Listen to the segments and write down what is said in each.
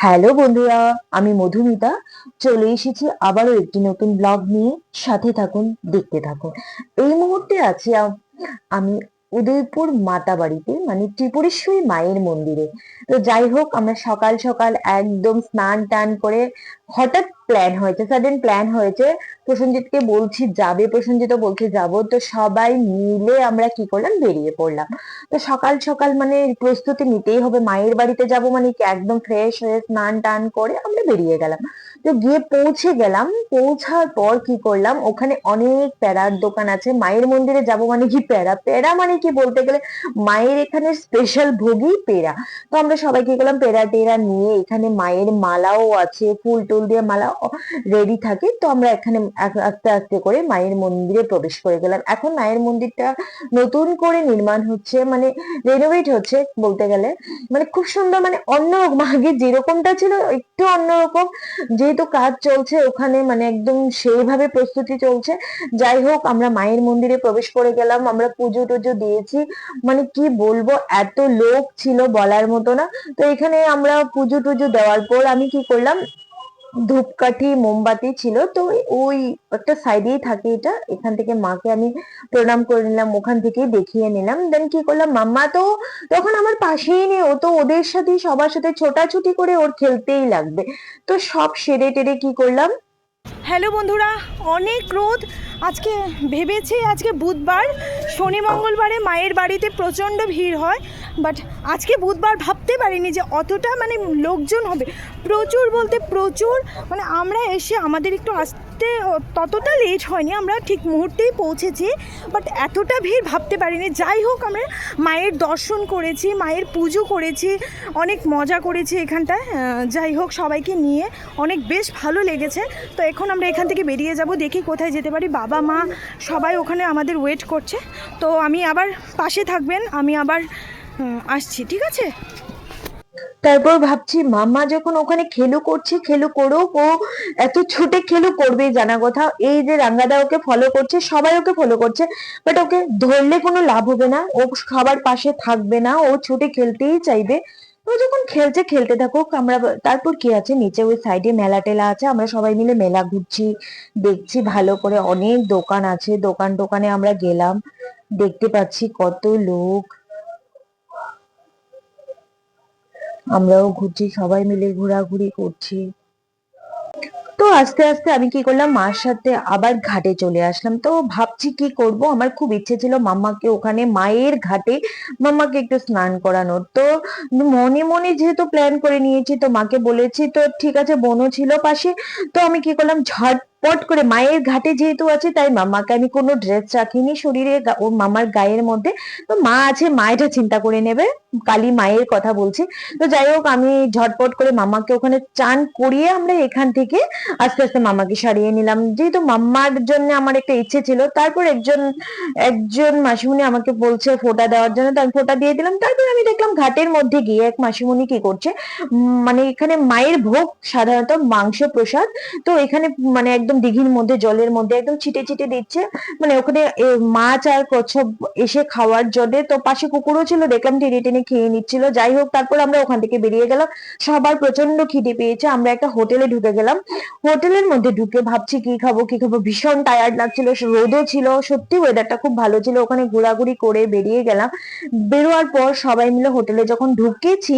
Hello বন্ধুরা, আমি মধুমিতা চলে এসেছি আবারও একটি নতুন ব্লগ নিয়ে। সাথে থাকুন, দেখতে থাকুন। এই মুহূর্তে আছি আমি উদয়পুর মাতা বাড়িতে, মানে ত্রিপুরেশ্বরী মায়ের মন্দিরে। তো যাই হোক, আমরা সকাল সকাল একদম স্নান টান করে হঠাৎ প্ল্যান হয়েছে, সাডেন প্ল্যান হয়েছে। প্রসেনজিৎকে বলছি যাবে, প্রসেনজিৎ বলছে যাবো, তো সবাই মিলে আমরা কি করলাম, বেরিয়ে পড়লাম। তো সকাল সকাল মানে প্রস্তুতি নিতেই হবে, মায়ের বাড়িতে যাব মানে কি একদম ফ্রেশ হয়ে স্নান টান করে আমরা বেরিয়ে গেলাম। তো গিয়ে পৌঁছে গেলাম, পৌঁছার পর কি করলাম, ওখানে অনেক প্যারার দোকান আছে। মায়ের মন্দিরে যাব মানে কি প্যারা, প্যারা মানে কি বলতে গেলে মায়ের এখানে স্পেশাল ভোগই পেড়া। তো আমরা সবাই কি করলাম, পেড়া টেরা নিয়ে, এখানে মায়ের মালাও আছে, ফুল টুল দিয়ে মালা রেডি থাকে। তো আমরা এখানে আস্তে আস্তে করে মায়ের মন্দিরে প্রবেশ করে গেলাম। এখন মায়ের মন্দিরটা নতুন করে নির্মাণ হচ্ছে, মানে রেনোভেট হচ্ছে বলতে গেলে। মানে খুব সুন্দর, মানে অন্যরকম, আগে যেরকমটা ছিল একটু অন্যরকম। যেহেতু কাজ চলছে ওখানে, মানে একদম সেইভাবে প্রস্তুতি চলছে। যাই হোক, আমরা মায়ের মন্দিরে প্রবেশ করে গেলাম, আমরা পুজো টুজো দিয়েছি। মানে কি বলবো, এত লোক ছিল বলার মতো না। তো এখানে আমরা পুজো টুজো দেওয়ার পর আমি কি করলাম, ধূপকাঠি মোমবাতি ছিল তো ওই একটা সাইডেই থাকে এটা, এখান থেকে মাকে আমি প্রণাম করে নিলাম, ওখান থেকেই দেখিয়ে নিলাম। দেন কি করলাম, মাম্মা তো তখন আমার পাশেই নেই, ও তো ওদের সাথে সবার সাথে ছোটাছুটি করে ওর খেলতেই লাগবে। তো সব সেরে টেরে কি করলাম। হ্যালো বন্ধুরা, অনেক রোদ আজকে। ভেবেছি আজকে বুধবার, শনি মঙ্গলবারে মায়ের বাড়িতে প্রচণ্ড ভিড় হয়, বাট আজকে বুধবার ভাবতে পারিনি যে অতটা মানে লোকজন হবে। প্রচুর বলতে প্রচুর, মানে আমরা এসে আমাদের একটু আসতে ততটা লেট হয়নি, আমরা ঠিক মুহূর্তেই পৌঁছেছি, বাট এতটা ভিড় ভাবতে পারিনি। যাই হোক, আমরা মায়ের দর্শন করেছি, মায়ের পুজো করেছি, অনেক মজা করেছি এখানটায়। যাই হোক, সবাইকে নিয়ে অনেক বেশ ভালো লেগেছে। তো এখন আমরা এখান থেকে বেরিয়ে যাব, দেখি কোথায় যেতে পারি। বাবা মা সবাই ওখানে আমাদের ওয়েট করছে। তো আমি আবার পাশে থাকবেন, আমি আবার আসছি, ঠিক আছে? তারপর ভাবছি মাম্মা যখন ওখানে খেলু করছে, খেলু করুক, ও এত ছুটে খেলু করবেই জানা কথা। এই যে রাঙ্গাদা ওকে ফলো করছে, সবাই ওকে ফলো করছে, বাট ওকে ধরলে কোনো লাভ হবে না, ও সবার পাশে থাকবে না, ও ছুটে খেলতেই চাইবে। ও যখন খেলছে খেলতে থাকুক। আমরা তারপর কি আছে, নিচে ওই সাইডে মেলা টেলা আছে, আমরা সবাই মিলে মেলা ঘুরছি, দেখছি ভালো করে। অনেক দোকান আছে, দোকান টোকানে আমরা গেলাম, দেখতে পাচ্ছি কত লোক। আমরাও ঘুরছি, সবাই মিলে ঘোরাঘুরি করছি। তো আস্তে আস্তে আমি কি করলাম, মার সাথে আবার ঘাটে চলে আসলাম। তো ভাবছি কি করব, আমার খুব ইচ্ছে ছিল মাম্মাকে ওখানে মায়ের ঘাটে মাম্মাকে একটু স্নান করানোর। তো মনে মনে যেহেতু প্ল্যান করে নিয়েছি, তো মাকে বলেছি, তো ঠিক আছে, বোনও ছিল পাশে। তো আমি কি করলাম, ঝটপট করে মায়ের ঘাটে যেহেতু আছে, তাই মাম্মাকে আমি কোনো ড্রেস রাখিনি শরীরে, ও মামার গায়ের মধ্যে। তো মা আছে, মা এটা চিন্তা করে নেবে, কালী মায়ের কথা বলছি। তো যাই হোক, আমি ঝটপট করে মামাকে ওখানে চান করিয়ে আমরা এখান থেকে আস্তে আস্তে মামাকে সারিয়ে নিলাম, যেহেতু মাম্মার জন্য আমার একটা ইচ্ছে ছিল। তারপর একজন একজন মাসিমণি আমাকে বলছে ফোঁটা দেওয়ার জন্য, তো আমি ফোঁটা দিয়ে দিলাম। তারপর আমি দেখলাম ঘাটের মধ্যে গিয়ে এক মাসিমণি কি করছে, মানে এখানে মায়ের ভোগ সাধারণত মাংস প্রসাদ। তো এখানে মানে একদম দিঘির মধ্যে, জলের মধ্যে একদম ছিটে ছিটে দিচ্ছে, মানে ওখানে মাছ আর কচ্ছপ এসে খাওয়ার জন্য। তো পাশে কুকুরও ছিল, দেখলাম টেনে টেনে খেয়ে নিচ্ছিল। যাই হোক, তারপর আমরা ওখান থেকে বেরিয়ে গেলাম। সবার প্রচন্ড খিদে পেয়েছে, আমরা একটা হোটেলে ঢুকে গেলাম। হোটেলের মধ্যে ঢুকে ভাবছি কি খাবো কি খাবো, ভীষণ টায়ার্ড লাগছিল, রোদও ছিল, সত্যি ওয়েদারটা খুব ভালো ছিল। ওখানে ঘোরাঘুরি করে বেরিয়ে গেলাম। বেরোয়ার পর সবাই মিলে হোটেলে যখন ঢুকেছি,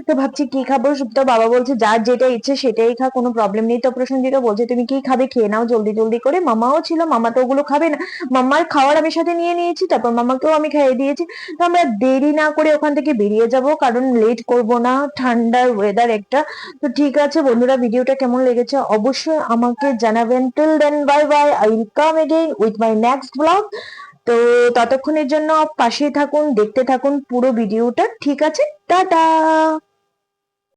তো ভাবছি কি খাবো। তো বাবা বলছে যার যেটা ইচ্ছে সেটাই খা, কোনো প্রবলেম নেই। তো প্রসেনজিৎ বলছে তুমি কি খাবে, খেয়ে নাও জলদি জলদি করে। মামাও ছিল, মামা তো ওগুলো খাবে না, মাম্মার খাওয়ার আমি সাথে নিয়ে নিয়েছি, তারপর মামাকেও আমি খাইয়ে দিয়েছি। তো আমরা দেরি না করে ওখান থেকে বেরিয়ে যাব, কারণ লেট করব না, ঠান্ডার ওয়েদার একটা। তো ঠিক আছে বন্ধুরা, ভিডিওটা কেমন লেগেছে অবশ্যই আমাকে জানাবেন। Till then bye bye, I will come again with my next blog. তো ততক্ষণের জন্য পাশেই থাকুন, দেখতে থাকুন পুরো ভিডিওটা, ঠিক আছে, টাটা।